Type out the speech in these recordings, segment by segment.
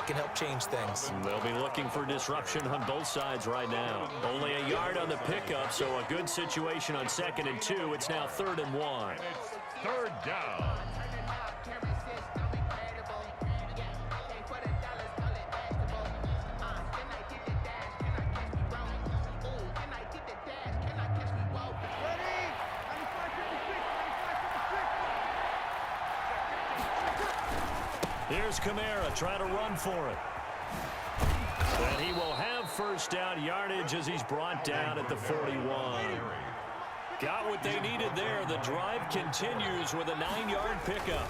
that can help change things. They'll be looking for disruption on both sides right now. Only a yard on the pickup, so a good situation on 2nd and 2. It's now 3rd and 1. It's 3rd down. Here's Kamara trying to run for it. And he will have 1st down yardage as he's brought down at the 41. Got what they needed there. The drive continues with a 9-yard pickup.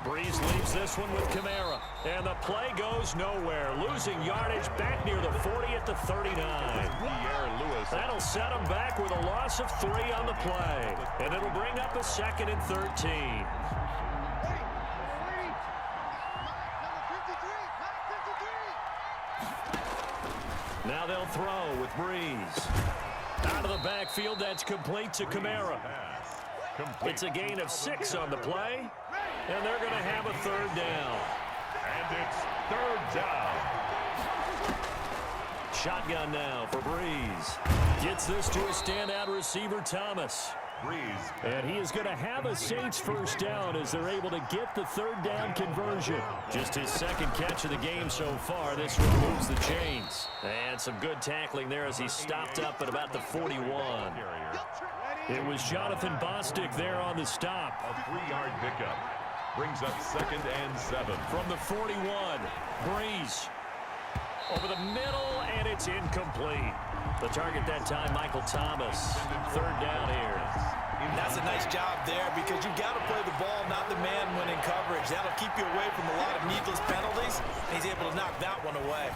Breeze leaves this one with Kamara. And the play goes nowhere. Losing yardage back near the 40 at the 39. That'll set him back with a loss of 3 on the play. And it'll bring up a 2nd and 13. Now they'll throw with Breeze. Out of the backfield, that's complete to Kamara. It's a gain of 6 on the play, and they're going to have a 3rd down. And it's 3rd down. Shotgun now for Breeze. Gets this to a standout receiver, Thomas. Breeze. And he is going to have a Saints 1st down as they're able to get the 3rd down conversion. Just his 2nd catch of the game so far. This removes the chains. And some good tackling there as he stopped up at about the 41. It was Jonathan Bostic there on the stop. A 3-yard pickup. Brings up 2nd and 7. From the 41, Breeze. Over the middle, and it's incomplete. The target that time, Michael Thomas. 3rd down here. That's a nice job there because you've got to play the ball, not the man when in coverage. That'll keep you away from a lot of needless penalties, and he's able to knock that one away.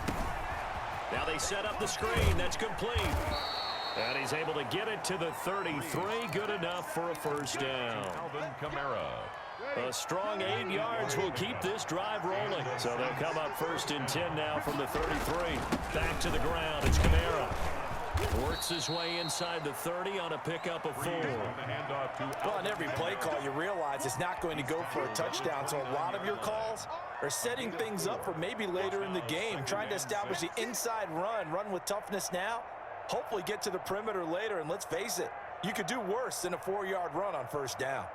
Now they set up the screen. That's complete. And he's able to get it to the 33. Good enough for a 1st down. Alvin Kamara. A strong 8 yards will keep this drive rolling. So they'll come up 1st and 10 now from the 33. Back to the ground. It's Kamara. Works his way inside the 30 on a pickup of 4. Well, on every play call, you realize it's not going to go for a touchdown. So a lot of your calls are setting things up for maybe later in the game, trying to establish the inside run with toughness now, hopefully get to the perimeter later. And let's face it, you could do worse than a 4-yard run on 1st down.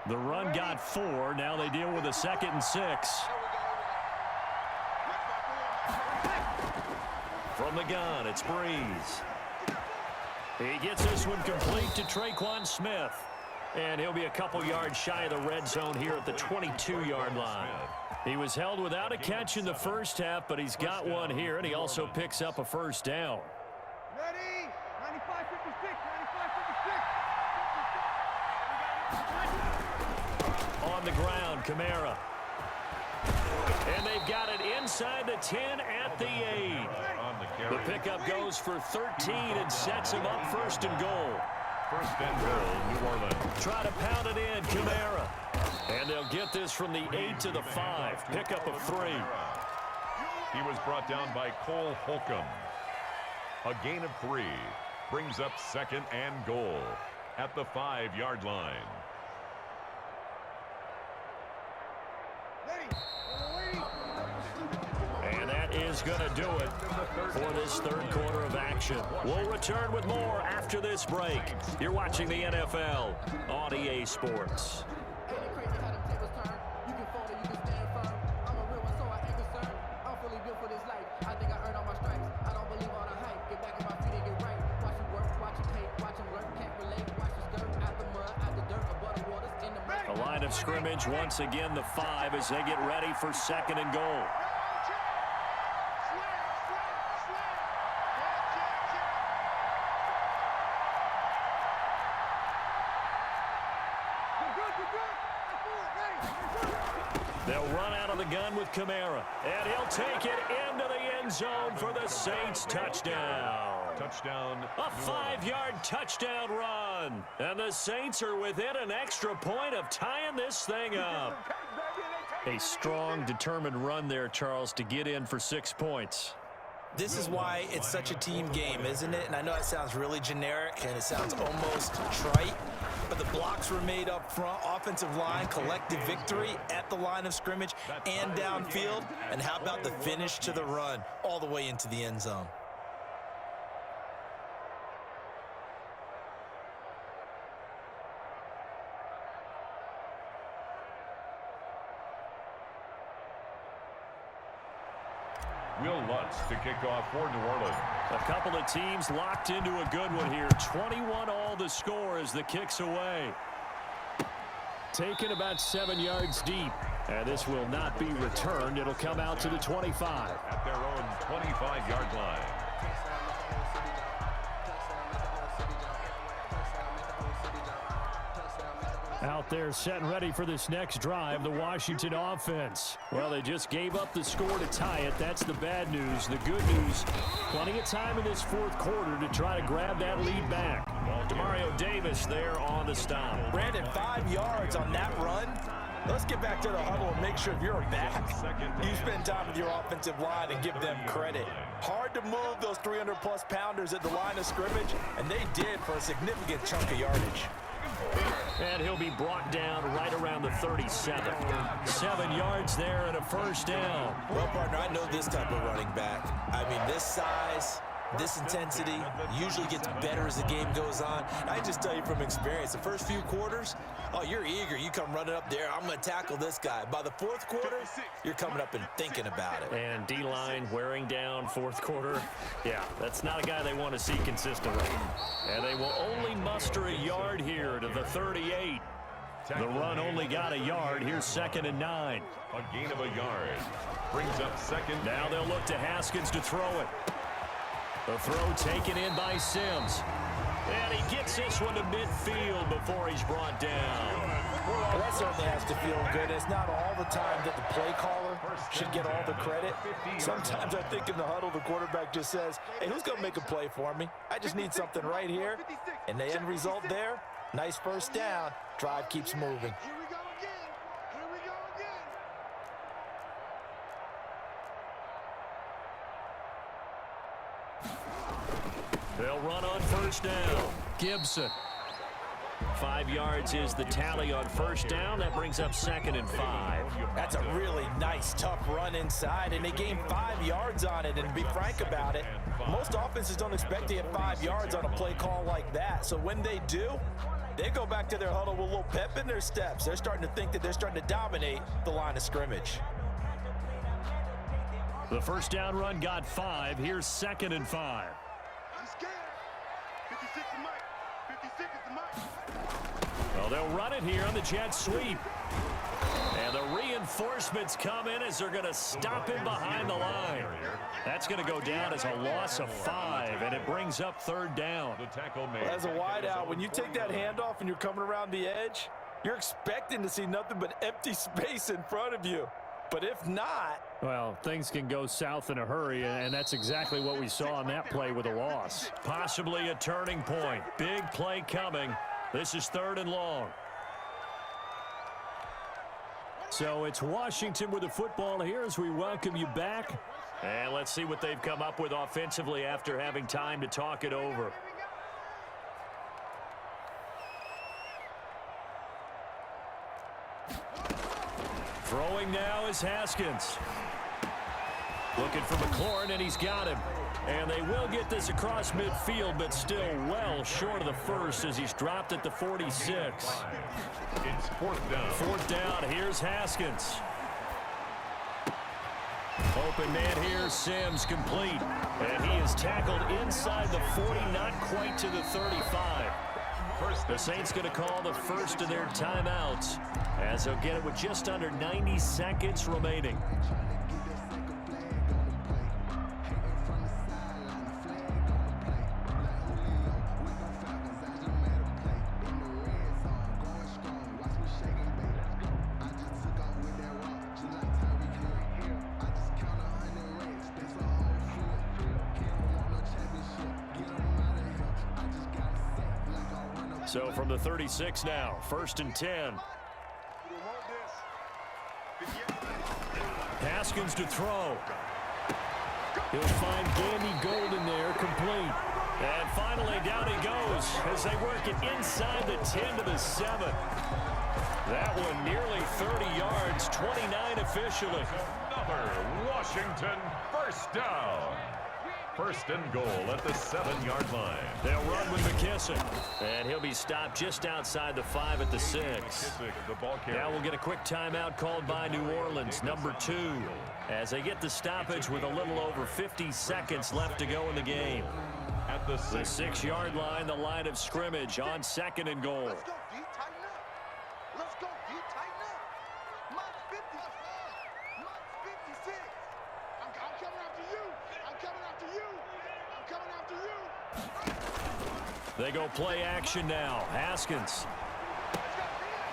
The run got 4. Now they deal with a 2nd and 6. From the gun, it's Breeze. He gets this one complete to Traquan Smith. And he'll be a couple yards shy of the red zone here at the 22-yard line. He was held without a catch in the 1st half, but he's got one here, and he also picks up a 1st down. Ready? 95-56, 95-56. On the ground, Kamara. And they've got it inside the 10 at the 8. The pickup goes for 13 and sets him up 1st and goal. 1st and goal, New Orleans. Try to pound it in, Kamara. And they'll get this from the 8 to the 5. Pickup of 3. He was brought down by Cole Holcomb. A gain of 3. Brings up 2nd and goal at the 5-yard line. And that is going to do it for this 3rd quarter of action. We'll return with more after this break. You're watching the NFL on EA Sports. The line of scrimmage once again the 5 as they get ready for 2nd and goal. They'll run out of the gun with Kamara, and he'll take it into the end zone for the Saints touchdown. Touchdown. A 5-yard touchdown run. And the Saints are within an extra point of tying this thing up. A strong, determined run there, Charles, to get in for 6 points. This is why it's such a team game, isn't it? And I know it sounds really generic and it sounds almost trite, but the blocks were made up front, offensive line, collective victory at the line of scrimmage and downfield. And how about the finish to the run all the way into the end zone? Will Lutz to kick off for New Orleans. A couple of teams locked into a good one here. 21-all the score as the kick's away. Taken about 7 yards deep. And this will not be returned. It'll come out to the 25. At their own 25-yard line. Out there set and ready for this next drive, the Washington offense. Well, they just gave up the score to tie it. That's the bad news. The good news, plenty of time in this fourth quarter to try to grab that lead back. Demario Davis there on the stop. Brandon, 5 yards on that run. Let's get back to the huddle and make sure you're back. You spend time with your offensive line and give them credit. Hard to move those 300-plus pounders at the line of scrimmage, and they did for a significant chunk of yardage. And he'll be brought down right around the 37. 7 yards there and a first down. Well, partner, I know this type of running back. I mean, this size, this intensity usually gets better as the game goes on. I just tell you from experience, the first few quarters, oh, you're eager. You come running up there, I'm going to tackle this guy. By the fourth quarter, you're coming up and thinking about it. And D-line wearing down fourth quarter. Yeah, that's not a guy they want to see consistently. And they will only muster a yard here to the 38. The run only got a yard. Here's 2nd and 9. A gain of a yard. Brings up second. Now they'll look to Haskins to throw it. The throw taken in by Sims. And he gets this one to midfield before he's brought down. Well, that certainly has to feel good. It's not all the time that the play caller should get all the credit. Sometimes I think in the huddle, the quarterback just says, hey, who's going to make a play for me? I just need something right here. And the end result there, nice first down. Drive keeps moving. Here we go again. Here we go again. They'll run on first down. Gibson. 5 yards is the tally on first down. That brings up 2nd and 5. That's a really nice, tough run inside, and they gained 5 yards on it. And to be frank about it, most offenses don't expect to get 5 yards on a play call like that. So when they do, they go back to their huddle with a little pep in their steps. They're starting to think that they're starting to dominate the line of scrimmage. The first down run got 5. Here's 2nd and 5. I'm scared. 56 is Mike. 56 is the Mike. Well, they'll run it here on the jet sweep. And the reinforcements come in as they're going to stop him behind the line. That's going to go down as a loss of 5, and it brings up 3rd down. The tackle made. As a wideout, when you take that handoff and you're coming around the edge, you're expecting to see nothing but empty space in front of you. But if not... Well, things can go south in a hurry, and that's exactly what we saw on that play with a loss. Possibly a turning point. Big play coming. This is 3rd and long. So it's Washington with the football here as we welcome you back. And let's see what they've come up with offensively after having time to talk it over. Throwing now is Haskins. Looking for McLaurin, and he's got him. And they will get this across midfield, but still well short of the first as he's dropped at the 46. It's 4th down. 4th down. Here's Haskins. Open man here, Sims complete. And he is tackled inside the 40, not quite to the 35. The Saints going to call the first of their timeouts as they'll get it with just under 90 seconds remaining. So from the 36 now, 1st and 10. Haskins to throw. He'll find Gandy Golden there, complete. And finally, down he goes as they work it inside the 10 to the 7. That one nearly 30 yards, 29 officially. Another Washington first down. First and goal at the 7-yard line. They'll run with McKissick. And he'll be stopped just outside the 5 at the 6. McKissick, the ball carrier. Now we'll get a quick timeout called by New Orleans, number 2, as they get the stoppage with a little over 50 seconds left to go in the game. At the 6-yard line, the line of scrimmage on 2nd and goal. Let's go, D. Tighten up. Let's go, D. Tighten up. Mike 50. Mike 56. I'm coming after you. I'm coming after you. I'm coming after you. They go play action now. Haskins.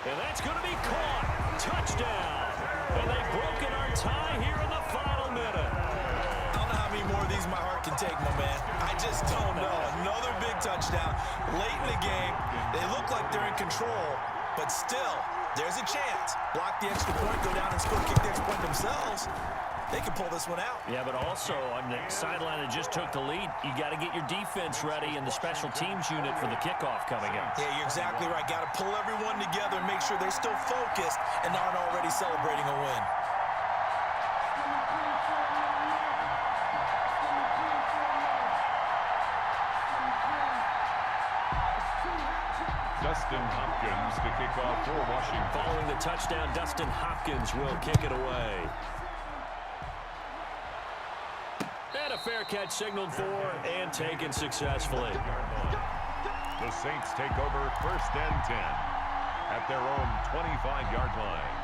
And that's going to be caught. Touchdown. And they've broken our tie here in the final minute. I don't know how many more of these my heart can take, my man. I just don't know. Another big touchdown late in the game. They look like they're in control, but still, there's a chance. Block the extra point, go down and score, kick the extra point themselves. They can pull this one out. Yeah, but also on the sideline that just took the lead, you got to get your defense ready and the special teams unit for the kickoff coming up. Yeah, you're exactly right. Got to pull everyone together and make sure they're still focused and aren't already celebrating a win. Dustin Hopkins to kick off for Washington. Following the touchdown, Dustin Hopkins will kick it away. And a fair catch signaled for and taken successfully. The Saints take over 1st and 10 at their own 25-yard line.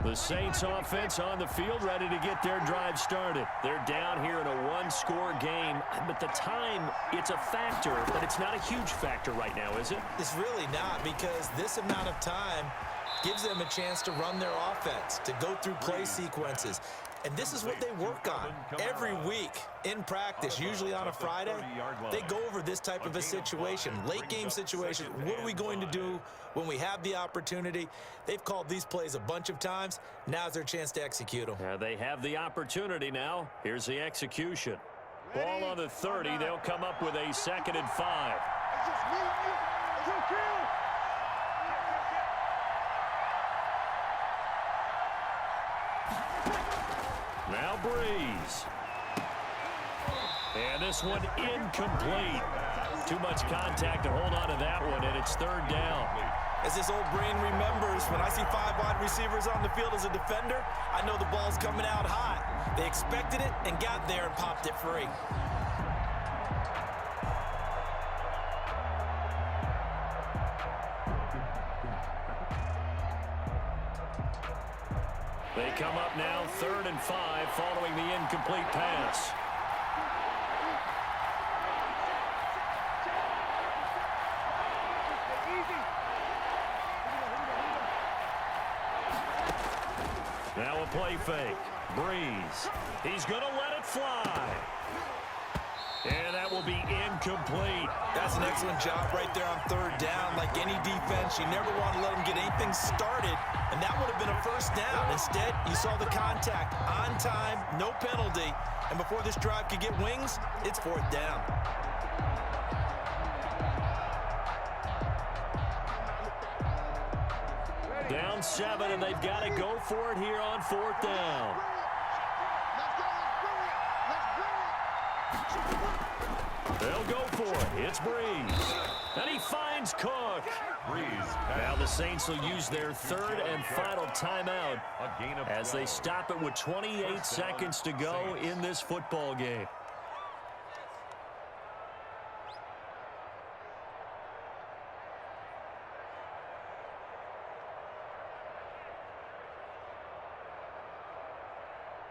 The Saints offense on the field ready to get their drive started. They're down here in a one-score game, but the time, it's a factor, but it's not a huge factor right now, is it? It's really not, because this amount of time gives them a chance to run their offense, to go through play sequences. And this is what they work on every week in practice, usually on a Friday. They go over this type of a situation, late game situation. What are we going to do when we have the opportunity? They've called these plays a bunch of times. Now's their chance to execute them. They have the opportunity now. Here's the execution. Ball on the 30. They'll come up with a 2nd and 5. It's just me and you. It's your kill. Now Breeze. And this one incomplete. Too much contact to hold on to that one, and it's 3rd down. As this old brain remembers, when I see 5 wide receivers on the field as a defender, I know the ball's coming out hot. They expected it and got there and popped it free. They come up now 3rd and 5 following the incomplete pass. Now a play fake. Breeze. He's going to let it fly. And that will be incomplete. That's an excellent job right there on 3rd down. Like any defense, you never want to let them get anything started, and that would have been a 1st down. Instead, you saw the contact on time, no penalty, and before this drive could get wings, it's 4th down. Down 7, and they've got to go for it here on 4th down. They'll go for it. It's Breeze. And he finds Cook. Breeze. Now the Saints will use their 3rd and final timeout as they stop it with 28 seconds to go in this football game.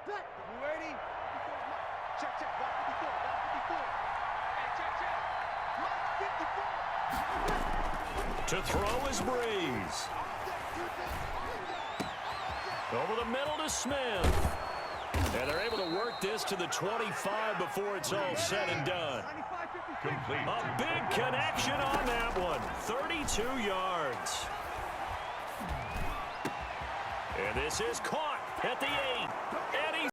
You ready? Check, check. Block 54. Block 54. Hey, check, check. Block 54. To throw is Breeze. Over the middle to Smith. And they're able to work this to the 25 before it's all said and done. Complete. A big connection on that one. 32 yards. And this is caught at the 8. And he